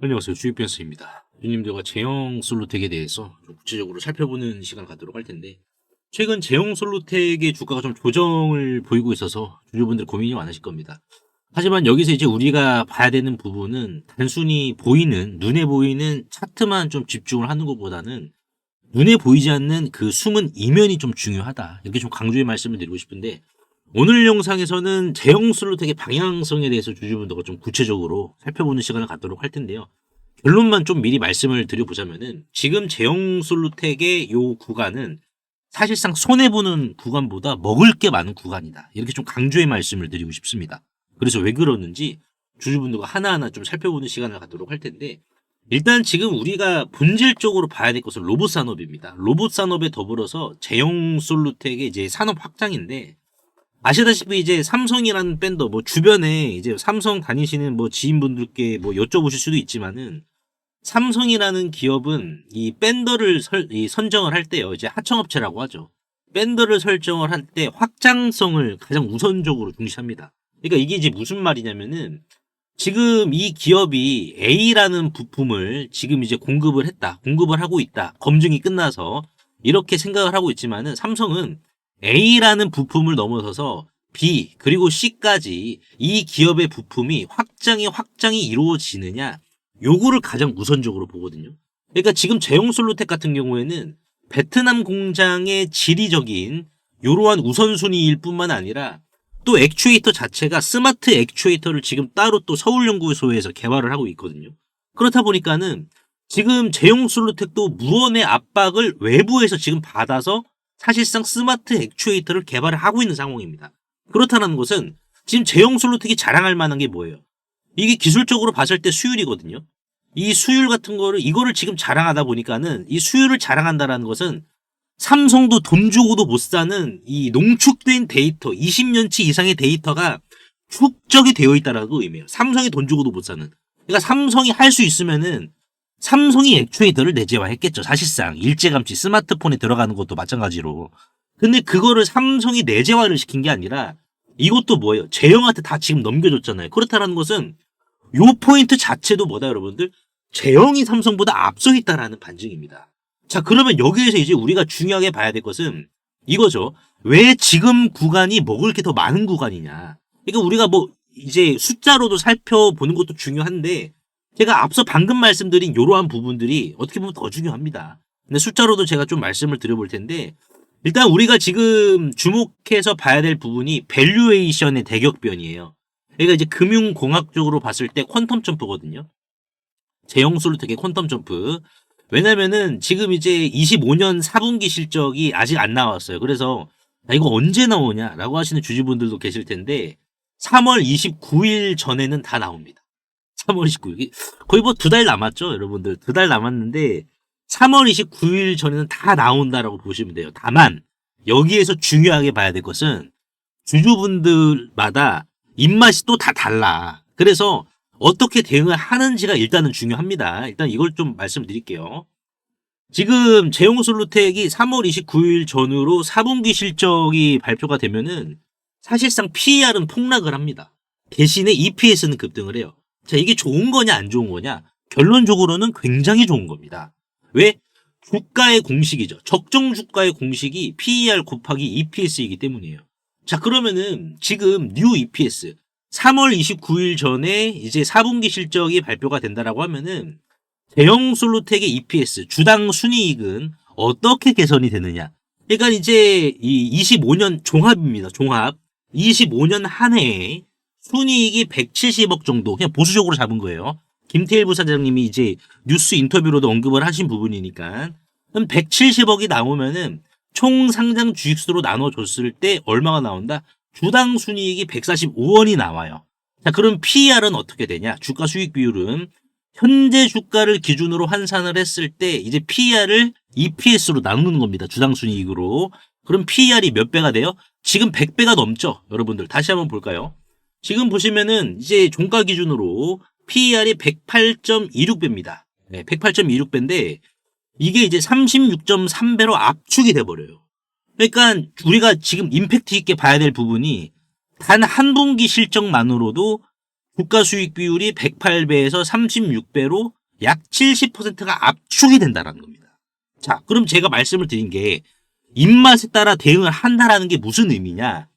안녕하세요. 주식변스입니다. 주님들과 제형 솔루텍에 대해서 좀 구체적으로 살펴보는 시간을 갖도록 할 텐데, 최근 제형 솔루텍의 주가가 좀 조정을 보이고 있어서 주주분들 고민이 많으실 겁니다. 하지만 여기서 이제 우리가 봐야 되는 부분은 단순히 눈에 보이는 차트만 좀 집중을 하는 것보다는 눈에 보이지 않는 그 숨은 이면이 좀 중요하다. 이렇게 좀 강조의 말씀을 드리고 싶은데, 오늘 영상에서는 제형 솔루텍의 방향성에 대해서 주주분들과 좀 구체적으로 살펴보는 시간을 갖도록 할 텐데요. 결론만 좀 미리 말씀을 드려보자면은, 지금 제형 솔루텍의 요 구간은 사실상 손해보는 구간보다 먹을 게 많은 구간이다. 이렇게 좀 강조의 말씀을 드리고 싶습니다. 그래서 왜 그러는지 주주분들과 하나하나 좀 살펴보는 시간을 갖도록 할 텐데, 일단 지금 우리가 본질적으로 봐야 될 것은 로봇 산업입니다. 로봇 산업에 더불어서 제형 솔루텍의 이제 산업 확장인데, 아시다시피 이제 삼성이라는 밴더, 주변에 이제 삼성 다니시는 지인분들께 여쭤보실 수도 있지만은, 삼성이라는 기업은 이 밴더를 선정을 할 때요, 이제 하청업체라고 하죠. 밴더를 설정을 할 때 확장성을 가장 우선적으로 중시합니다. 그러니까 이게 이제 무슨 말이냐면은, 지금 이 기업이 A라는 부품을 지금 이제 공급을 하고 있다. 검증이 끝나서 이렇게 생각을 하고 있지만은, 삼성은 A라는 부품을 넘어서서 B 그리고 C까지 이 기업의 부품이 확장이 이루어지느냐, 요거를 가장 우선적으로 보거든요. 그러니까 지금 제용솔루텍 같은 경우에는 베트남 공장의 지리적인 이러한 우선순위일 뿐만 아니라, 또 액추에이터 자체가 스마트 액추에이터를 지금 따로 또 서울연구소에서 개발을 하고 있거든요. 그렇다 보니까는 지금 제용솔루텍도 무언의 압박을 외부에서 지금 받아서 사실상 스마트 액추에이터를 개발을 하고 있는 상황입니다. 그렇다는 것은 지금 제형솔루텍이 자랑할 만한 게 뭐예요? 이게 기술적으로 봤을 때 수율이거든요. 이 수율 같은 이거를 지금 자랑하다 보니까는, 이 수율을 자랑한다라는 것은 삼성도 돈 주고도 못 사는 이 농축된 데이터, 20년치 이상의 데이터가 축적이 되어 있다라고 의미해요. 삼성이 돈 주고도 못 사는. 그러니까 삼성이 할 수 있으면은 삼성이 액추에이터를 내재화했겠죠. 사실상 일제감치 스마트폰에 들어가는 것도 마찬가지로. 근데 그거를 삼성이 내재화를 시킨 게 아니라, 이것도 뭐예요? 제형한테 다 지금 넘겨줬잖아요. 그렇다는 것은 요 포인트 자체도 뭐다, 여러분들? 제형이 삼성보다 앞서 있다라는 반증입니다. 자, 그러면 여기에서 이제 우리가 중요하게 봐야 될 것은 이거죠. 왜 지금 구간이 먹을 게 더 많은 구간이냐. 그러니까 우리가 이제 숫자로도 살펴보는 것도 중요한데, 제가 앞서 방금 말씀드린 이러한 부분들이 어떻게 보면 더 중요합니다. 근데 숫자로도 제가 좀 말씀을 드려볼 텐데, 일단 우리가 지금 주목해서 봐야 될 부분이 밸류에이션의 대격변이에요. 그러니까 이제 금융공학적으로 봤을 때 퀀텀 점프거든요. 제형솔루텍의 퀀텀 점프. 왜냐면은 지금 이제 25년 4분기 실적이 아직 안 나왔어요. 그래서 이거 언제 나오냐라고 하시는 주주분들도 계실 텐데, 3월 29일 전에는 다 나옵니다. 3월 29일. 거의 2달 남았죠, 여러분들. 2달 남았는데 3월 29일 전에는 다 나온다라고 보시면 돼요. 다만 여기에서 중요하게 봐야 될 것은 주주분들마다 입맛이 또 다 달라. 그래서 어떻게 대응을 하는지가 일단은 중요합니다. 일단 이걸 좀 말씀드릴게요. 지금 제용솔루텍이 3월 29일 전후로 4분기 실적이 발표가 되면은 사실상 PER은 폭락을 합니다. 대신에 EPS는 급등을 해요. 자, 이게 좋은 거냐 안 좋은 거냐? 결론적으로는 굉장히 좋은 겁니다. 왜? 주가의 공식이죠. 적정 주가의 공식이 PER 곱하기 EPS이기 때문이에요. 자, 그러면은 지금 뉴 EPS 3월 29일 전에 이제 4분기 실적이 발표가 된다라고 하면은, 제형솔루텍의 EPS 주당 순이익은 어떻게 개선이 되느냐? 그러니까 이제 이 25년 종합입니다. 종합. 25년 한 해에 순이익이 170억 정도, 그냥 보수적으로 잡은 거예요. 김태일 부사장님이 이제 뉴스 인터뷰로도 언급을 하신 부분이니까. 그럼 170억이 나오면은 총 상장 주식수로 나눠줬을 때 얼마가 나온다? 주당 순이익이 145원이 나와요. 자, 그럼 PER은 어떻게 되냐? 주가 수익 비율은 현재 주가를 기준으로 환산을 했을 때 이제 PER을 EPS로 나누는 겁니다. 주당 순이익으로. 그럼 PER이 몇 배가 돼요? 지금 100배가 넘죠. 여러분들 다시 한번 볼까요? 지금 보시면은 이제 종가 기준으로 PER이 108.26배입니다. 네, 108.26배인데 이게 이제 36.3배로 압축이 돼버려요. 그러니까 우리가 지금 임팩트 있게 봐야 될 부분이 단 한 분기 실적만으로도 주가 수익 비율이 108배에서 36배로 약 70%가 압축이 된다는 겁니다. 자, 그럼 제가 말씀을 드린 게 입맛에 따라 대응을 한다라는 게 무슨 의미냐?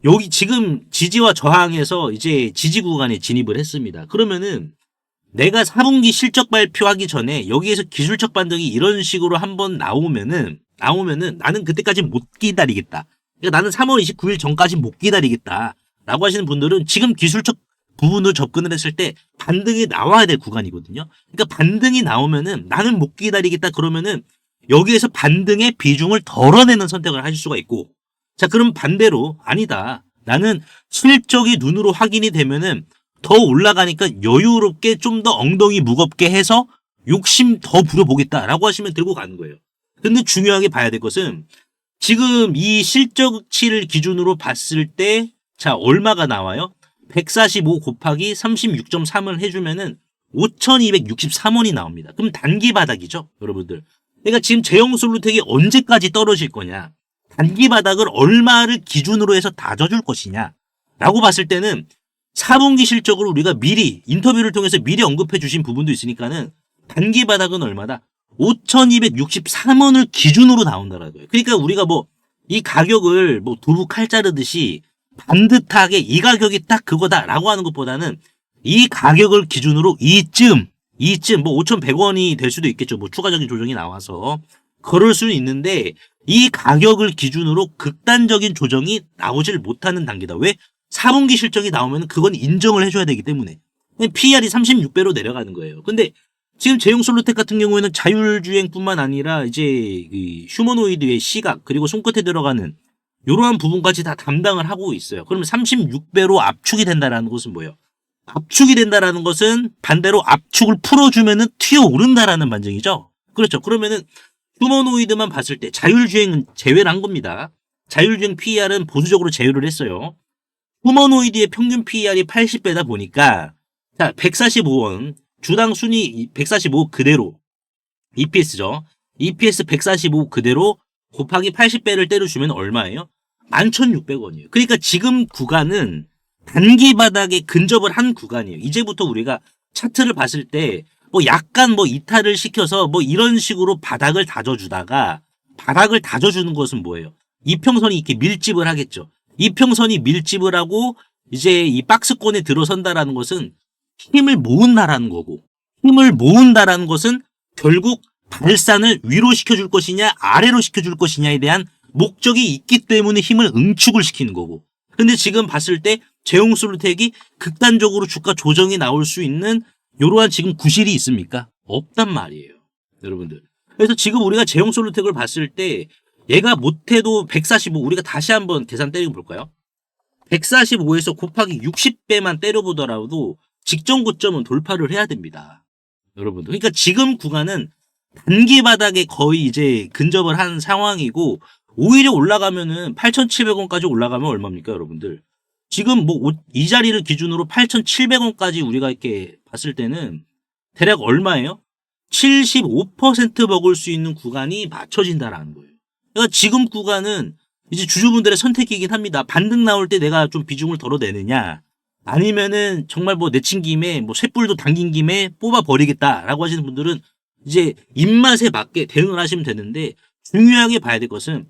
여기 지금 지지와 저항에서 이제 지지 구간에 진입을 했습니다. 그러면은 내가 4분기 실적 발표하기 전에 여기에서 기술적 반등이 이런 식으로 한번 나오면은 나는 그때까지 못 기다리겠다. 그러니까 나는 3월 29일 전까지 못 기다리겠다. 라고 하시는 분들은 지금 기술적 부분으로 접근을 했을 때 반등이 나와야 될 구간이거든요. 그러니까 반등이 나오면은 나는 못 기다리겠다 그러면은 여기에서 반등의 비중을 덜어내는 선택을 하실 수가 있고, 자, 그럼 반대로 아니다. 나는 실적이 눈으로 확인이 되면은 더 올라가니까 여유롭게 좀 더 엉덩이 무겁게 해서 욕심 더 부려보겠다라고 하시면 들고 가는 거예요. 근데 중요하게 봐야 될 것은 지금 이 실적치를 기준으로 봤을 때, 자, 얼마가 나와요? 145 곱하기 36.3을 해주면은 5,263원이 나옵니다. 그럼 단기 바닥이죠, 여러분들. 그러니까 지금 제형솔루텍이 언제까지 떨어질 거냐? 단기 바닥을 얼마를 기준으로 해서 다져줄 것이냐? 라고 봤을 때는 4분기 실적을 우리가 미리 인터뷰를 통해서 미리 언급해 주신 부분도 있으니까는 단기 바닥은 얼마다? 5,263원을 기준으로 나온다라는 거예요. 그러니까 우리가 뭐 이 가격을 뭐 두부 칼 자르듯이 반듯하게 이 가격이 딱 그거다라고 하는 것보다는 이 가격을 기준으로 이쯤 뭐 5,100원이 될 수도 있겠죠. 뭐 추가적인 조정이 나와서 그럴 수는 있는데 이 가격을 기준으로 극단적인 조정이 나오질 못하는 단계다. 왜? 4분기 실적이 나오면 그건 인정을 해줘야 되기 때문에 PER이 36배로 내려가는 거예요. 근데 지금 제형솔루텍 같은 경우에는 자율주행뿐만 아니라 이제 이 휴머노이드의 시각 그리고 손끝에 들어가는 이러한 부분까지 다 담당을 하고 있어요. 그러면 36배로 압축이 된다라는 것은 뭐예요? 압축이 된다라는 것은 반대로 압축을 풀어주면은 튀어오른다라는 반증이죠. 그렇죠. 그러면은 휴머노이드만 봤을 때 자율주행은 제외를 한 겁니다. 자율주행 PER은 보수적으로 제외를 했어요. 휴머노이드의 평균 PER이 80배다 보니까 자 145원 주당 순위 145 그대로 EPS죠. EPS 145 그대로 곱하기 80배를 때려주면 얼마예요? 11,600원이에요. 그러니까 지금 구간은 단기 바닥에 근접을 한 구간이에요. 이제부터 우리가 차트를 봤을 때 뭐 약간 뭐 이탈을 시켜서 뭐 이런 식으로 바닥을 다져주다가 바닥을 다져주는 것은 뭐예요? 이평선이 이렇게 밀집을 하겠죠. 이평선이 밀집을 하고 이제 이 박스권에 들어선다라는 것은 힘을 모은다라는 거고, 힘을 모은다라는 것은 결국 발산을 위로 시켜줄 것이냐 아래로 시켜줄 것이냐에 대한 목적이 있기 때문에 힘을 응축을 시키는 거고. 근데 지금 봤을 때 제형솔루텍이 극단적으로 주가 조정이 나올 수 있는 이러한 지금 구실이 있습니까? 없단 말이에요, 여러분들. 그래서 지금 우리가 제형솔루텍을 봤을 때 얘가 못해도 145 우리가 다시 한번 계산 때려 볼까요? 145에서 곱하기 60배만 때려보더라도 직전 고점은 돌파를 해야 됩니다, 여러분들. 그러니까 지금 구간은 단기 바닥에 거의 이제 근접을 한 상황이고 오히려 올라가면은 8,700원까지 올라가면 얼마입니까, 여러분들? 지금 뭐 이 자리를 기준으로 8,700원까지 우리가 이렇게 봤을 때는 대략 얼마예요? 75% 먹을 수 있는 구간이 맞춰진다라는 거예요. 그러니까 지금 구간은 이제 주주분들의 선택이긴 합니다. 반등 나올 때 내가 좀 비중을 덜어내느냐, 아니면은 정말 뭐 내친 김에 뭐 쇳불도 당긴 김에 뽑아 버리겠다라고 하시는 분들은 이제 입맛에 맞게 대응을 하시면 되는데, 중요하게 봐야 될 것은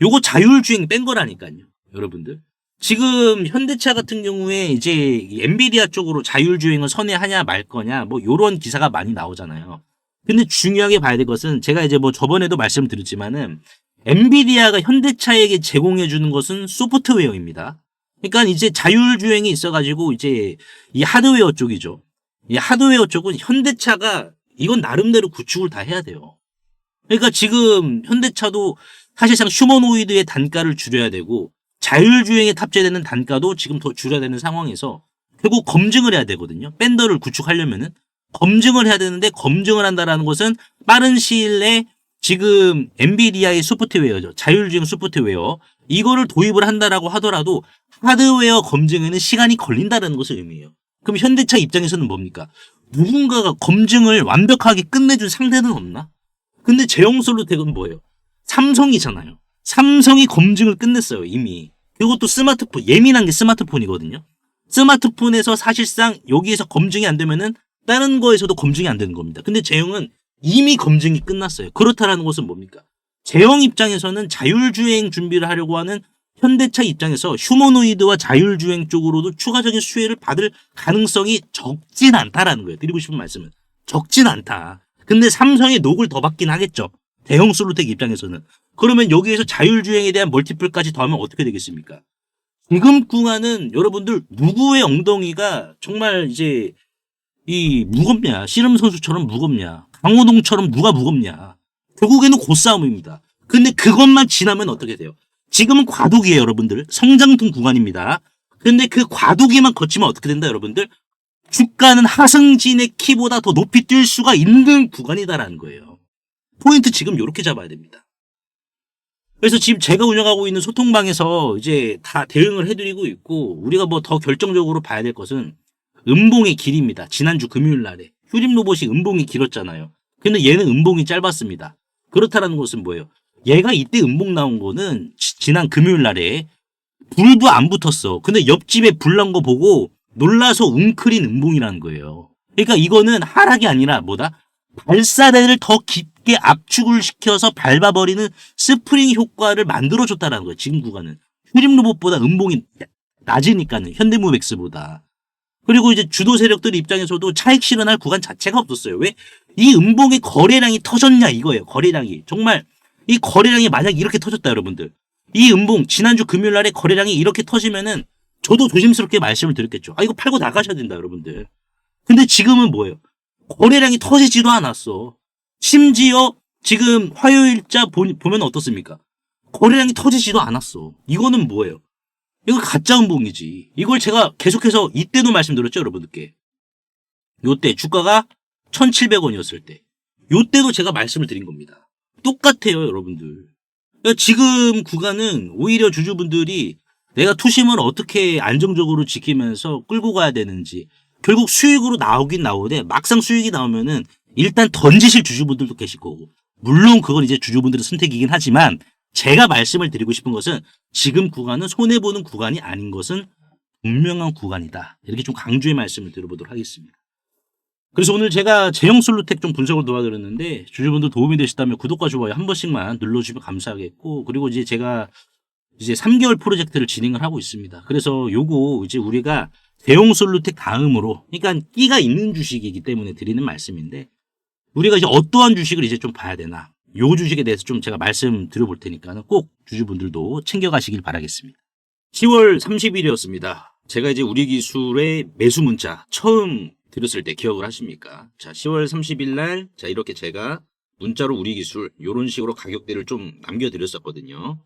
요거 자율주행 뺀 거라니까요, 여러분들. 지금 현대차 같은 경우에 이제 엔비디아 쪽으로 자율주행을 선회하냐 말 거냐 뭐 요런 기사가 많이 나오잖아요. 근데 중요하게 봐야 될 것은 제가 이제 뭐 저번에도 말씀드렸지만은 엔비디아가 현대차에게 제공해 주는 것은 소프트웨어입니다. 그러니까 이제 자율주행이 있어가지고 이제 이 하드웨어 쪽이죠. 이 하드웨어 쪽은 현대차가 이건 나름대로 구축을 다 해야 돼요. 그러니까 지금 현대차도 사실상 휴머노이드의 단가를 줄여야 되고 자율주행에 탑재되는 단가도 지금 더 줄여야 되는 상황에서 결국 검증을 해야 되거든요. 밴더를 구축하려면은 검증을 해야 되는데, 검증을 한다라는 것은 빠른 시일 내에 지금 엔비디아의 소프트웨어죠. 자율주행 소프트웨어. 이거를 도입을 한다라고 하더라도 하드웨어 검증에는 시간이 걸린다는 것을 의미해요. 그럼 현대차 입장에서는 뭡니까? 누군가가 검증을 완벽하게 끝내준 상대는 없나? 근데 제형솔루텍은 뭐예요? 삼성이잖아요. 삼성이 검증을 끝냈어요, 이미. 이것도 스마트폰, 예민한 게 스마트폰이거든요. 스마트폰에서 사실상 여기에서 검증이 안 되면은 다른 거에서도 검증이 안 되는 겁니다. 근데 제형은 이미 검증이 끝났어요. 그렇다라는 것은 뭡니까? 제형 입장에서는 자율주행 준비를 하려고 하는 현대차 입장에서 휴머노이드와 자율주행 쪽으로도 추가적인 수혜를 받을 가능성이 적진 않다라는 거예요. 드리고 싶은 말씀은 적진 않다. 근데 삼성의 녹을 더 받긴 하겠죠. 대형 솔루텍 입장에서는. 그러면 여기에서 자율주행에 대한 멀티플까지 더하면 어떻게 되겠습니까? 지금 구간은 여러분들 누구의 엉덩이가 정말 이제 이 무겁냐, 씨름 선수처럼 무겁냐, 강호동처럼 누가 무겁냐. 결국에는 고싸움입니다. 근데 그것만 지나면 어떻게 돼요? 지금은 과도기예요, 여러분들. 성장통 구간입니다. 근데 그 과도기만 거치면 어떻게 된다, 여러분들? 주가는 하승진의 키보다 더 높이 뛸 수가 있는 구간이다라는 거예요. 포인트 지금 이렇게 잡아야 됩니다. 그래서 지금 제가 운영하고 있는 소통방에서 이제 다 대응을 해드리고 있고, 우리가 뭐 더 결정적으로 봐야 될 것은 음봉의 길입니다. 지난주 금요일 날에. 휴림 로봇이 음봉이 길었잖아요. 근데 얘는 음봉이 짧았습니다. 그렇다라는 것은 뭐예요? 얘가 이때 음봉 나온 거는 지난 금요일 날에 불도 안 붙었어. 근데 옆집에 불 난 거 보고 놀라서 웅크린 음봉이라는 거예요. 그러니까 이거는 하락이 아니라 뭐다? 발사대를 더 깊게 압축을 시켜서 밟아버리는 스프링 효과를 만들어줬다는 거예요. 지금 구간은. 휴림 로봇보다 음봉이 낮으니까는 현대무백스보다. 그리고 이제 주도 세력들 입장에서도 차익 실현할 구간 자체가 없었어요. 왜? 이 음봉의 거래량이 터졌냐 이거예요. 거래량이. 정말 이 거래량이 만약 이렇게 터졌다 여러분들. 이 음봉 지난주 금요일 날에 거래량이 이렇게 터지면은 저도 조심스럽게 말씀을 드렸겠죠. 아 이거 팔고 나가셔야 된다 여러분들. 근데 지금은 뭐예요? 거래량이 터지지도 않았어. 심지어 지금 화요일자 보면 어떻습니까? 거래량이 터지지도 않았어. 이거는 뭐예요? 이거 가짜 음봉이지. 이걸 제가 계속해서 이때도 말씀드렸죠 여러분들께. 요때 주가가 1,700원이었을 때. 요때도 제가 말씀을 드린 겁니다. 똑같아요 여러분들. 그러니까 지금 구간은 오히려 주주분들이 내가 투심을 어떻게 안정적으로 지키면서 끌고 가야 되는지 결국 수익으로 나오긴 나오는데 막상 수익이 나오면은 일단 던지실 주주분들도 계실 거고 물론 그건 이제 주주분들의 선택이긴 하지만 제가 말씀을 드리고 싶은 것은 지금 구간은 손해보는 구간이 아닌 것은 분명한 구간이다. 이렇게 좀 강조의 말씀을 드려보도록 하겠습니다. 그래서 오늘 제가 제형 솔루텍 좀 분석을 도와드렸는데 주주분들 도움이 되셨다면 구독과 좋아요 한 번씩만 눌러주시면 감사하겠고 그리고 이제 제가 이제 3개월 프로젝트를 진행을 하고 있습니다. 그래서 요거 이제 우리가 대형 솔루텍 다음으로 그러니까 끼가 있는 주식이기 때문에 드리는 말씀인데 우리가 이제 어떠한 주식을 이제 좀 봐야 되나 요 주식에 대해서 좀 제가 말씀 드려볼 테니까 꼭 주주분들도 챙겨가시길 바라겠습니다. 10월 30일이었습니다. 제가 이제 우리 기술의 매수 문자 처음 드렸을 때 기억을 하십니까? 자, 10월 30일 날, 자, 이렇게 제가 문자로 우리 기술, 요런 식으로 가격대를 좀 남겨드렸었거든요.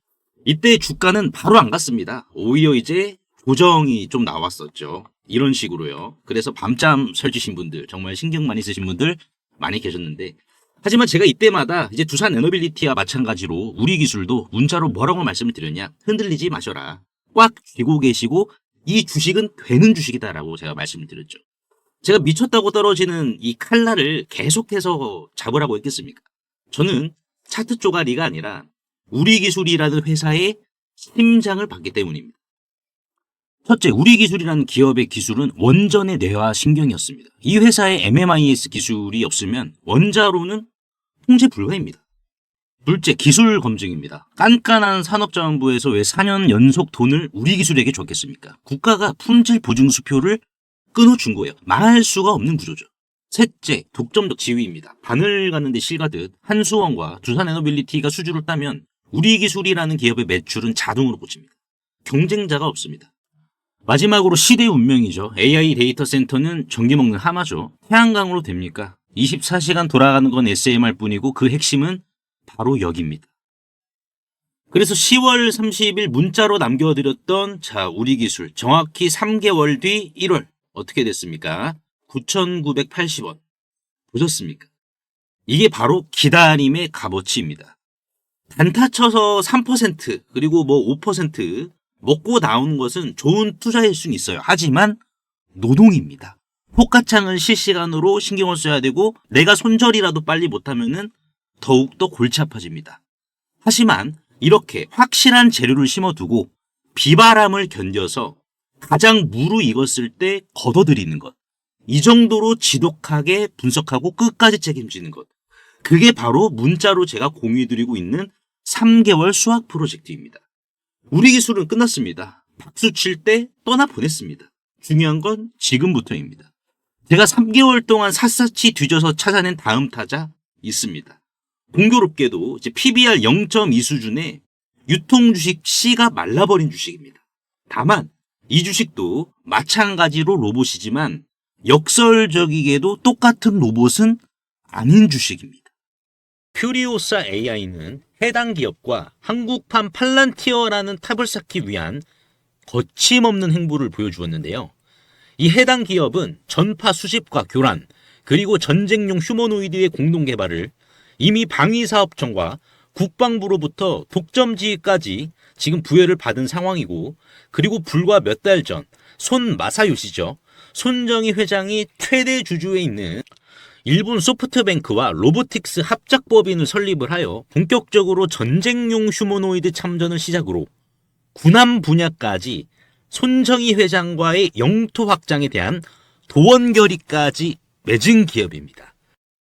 이때 주가는 바로 안 갔습니다. 오히려 이제 조정이 좀 나왔었죠. 이런 식으로요. 그래서 밤잠 설치신 분들, 정말 신경 많이 쓰신 분들 많이 계셨는데, 하지만 제가 이때마다 이제 두산 에너빌리티와 마찬가지로 우리 기술도 문자로 뭐라고 말씀을 드렸냐? 흔들리지 마셔라. 꽉 쥐고 계시고, 이 주식은 되는 주식이다라고 제가 말씀을 드렸죠. 제가 미쳤다고 떨어지는 이 칼날을 계속해서 잡으라고 했겠습니까? 저는 차트 쪼가리가 아니라 우리 기술이라는 회사의 심장을 받기 때문입니다. 첫째, 우리 기술이라는 기업의 기술은 원전의 뇌와 신경이었습니다. 이 회사의 MMIS 기술이 없으면 원자로는 통제 불가입니다. 둘째, 기술 검증입니다. 깐깐한 산업자원부에서 왜 4년 연속 돈을 우리 기술에게 줬겠습니까? 국가가 품질 보증 수표를 끊어준 거예요. 말할 수가 없는 구조죠. 셋째, 독점적 지위입니다. 바늘 가는데 실 가듯 한수원과 두산에너빌리티가 수주를 따면 우리 기술이라는 기업의 매출은 자동으로 꽂힙니다. 경쟁자가 없습니다. 마지막으로 시대의 운명이죠. AI 데이터 센터는 전기 먹는 하마죠. 태양광으로 됩니까? 24시간 돌아가는 건 SMR 뿐이고 그 핵심은 바로 여기입니다. 그래서 10월 30일 문자로 남겨드렸던 자 우리 기술 정확히 3개월 뒤 1월 어떻게 됐습니까? 9,980원. 보셨습니까? 이게 바로 기다림의 값어치입니다. 단타 쳐서 3% 그리고 뭐 5% 먹고 나오는 것은 좋은 투자일 수는 있어요. 하지만 노동입니다. 호가창을 실시간으로 신경을 써야 되고 내가 손절이라도 빨리 못하면은 더욱더 골치 아파집니다. 하지만 이렇게 확실한 재료를 심어두고 비바람을 견뎌서 가장 무르익었을 때 걷어들이는 것. 이 정도로 지독하게 분석하고 끝까지 책임지는 것. 그게 바로 문자로 제가 공유해드리고 있는 3개월 수학 프로젝트입니다. 우리 기술은 끝났습니다. 박수 칠 때 떠나보냈습니다. 중요한 건 지금부터입니다. 제가 3개월 동안 샅샅이 뒤져서 찾아낸 다음 타자 있습니다. 공교롭게도 이제 PBR 0.2 수준의 유통주식 C가 말라버린 주식입니다. 다만 이 주식도 마찬가지로 로봇이지만 역설적이게도 똑같은 로봇은 아닌 주식입니다. 큐리오사 AI는 해당 기업과 한국판 팔란티어라는 탑을 쌓기 위한 거침없는 행보를 보여주었는데요. 이 해당 기업은 전파 수집과 교란, 그리고 전쟁용 휴머노이드의 공동 개발을 이미 방위사업청과 국방부로부터 독점지휘까지 지금 부여를 받은 상황이고, 그리고 불과 몇 달 전 손 마사요시죠. 손정희 회장이 최대 주주에 있는 일본 소프트뱅크와 로보틱스 합작법인을 설립을 하여 본격적으로 전쟁용 휴머노이드 참전을 시작으로 군함 분야까지 손정희 회장과의 영토 확장에 대한 도원 결의까지 맺은 기업입니다.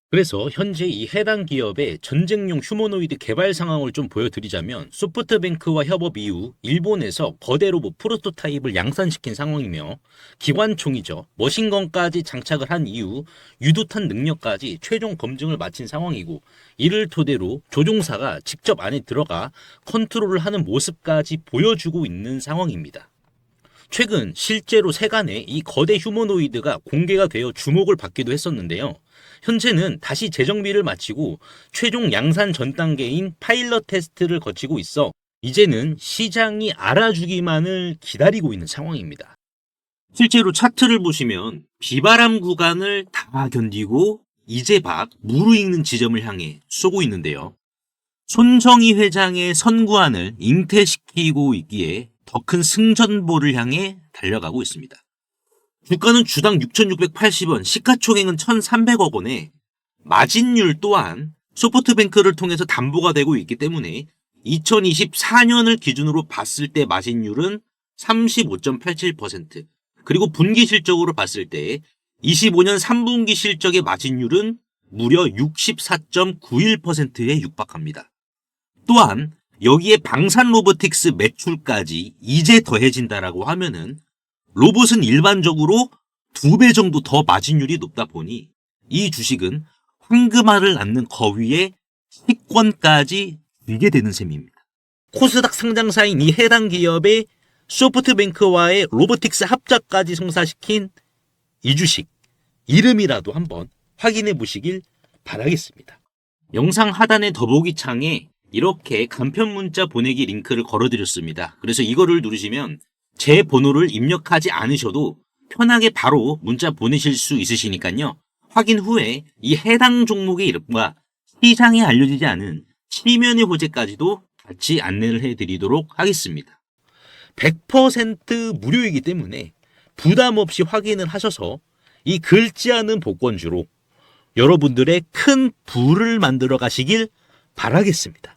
그래서 현재 이 해당 기업의 전쟁용 휴머노이드 개발 상황을 좀 보여드리자면, 소프트뱅크와 협업 이후 일본에서 거대 로봇 프로토타입을 양산시킨 상황이며, 기관총이죠, 머신건까지 장착을 한 이후 유도탄 능력까지 최종 검증을 마친 상황이고, 이를 토대로 조종사가 직접 안에 들어가 컨트롤을 하는 모습까지 보여주고 있는 상황입니다. 최근 실제로 세간에 이 거대 휴머노이드가 공개가 되어 주목을 받기도 했었는데요. 현재는 다시 재정비를 마치고 최종 양산 전 단계인 파일럿 테스트를 거치고 있어 이제는 시장이 알아주기만을 기다리고 있는 상황입니다. 실제로 차트를 보시면 비바람 구간을 다 견디고 이제 막 무르익는 지점을 향해 쏘고 있는데요. 손정희 회장의 선구안을 잉태시키고 있기에 더 큰 승전보를 향해 달려가고 있습니다. 주가는 주당 6,680원, 시가총액은 1,300억 원에 마진율 또한 소프트뱅크를 통해서 담보가 되고 있기 때문에 2024년을 기준으로 봤을 때 마진율은 35.87%, 그리고 분기 실적으로 봤을 때 25년 3분기 실적의 마진율은 무려 64.91%에 육박합니다. 또한 여기에 방산 로보틱스 매출까지 이제 더해진다라고 하면은 로봇은 일반적으로 2배 정도 더 마진율이 높다 보니 이 주식은 황금알을 낳는 거위에 식권까지 쥐게 되는 셈입니다. 코스닥 상장사인 이 해당 기업의 소프트뱅크와의 로보틱스 합작까지 성사시킨 이 주식 이름이라도 한번 확인해 보시길 바라겠습니다. 영상 하단의 더보기 창에 이렇게 간편 문자 보내기 링크를 걸어드렸습니다. 그래서 이거를 누르시면 제 번호를 입력하지 않으셔도 편하게 바로 문자 보내실 수 있으시니까요. 확인 후에 이 해당 종목의 이름과 시장에 알려지지 않은 치면의 호재까지도 같이 안내를 해드리도록 하겠습니다. 100% 무료이기 때문에 부담 없이 확인을 하셔서 이 긁지 않은 복권주로 여러분들의 큰 부를 만들어 가시길 바라겠습니다.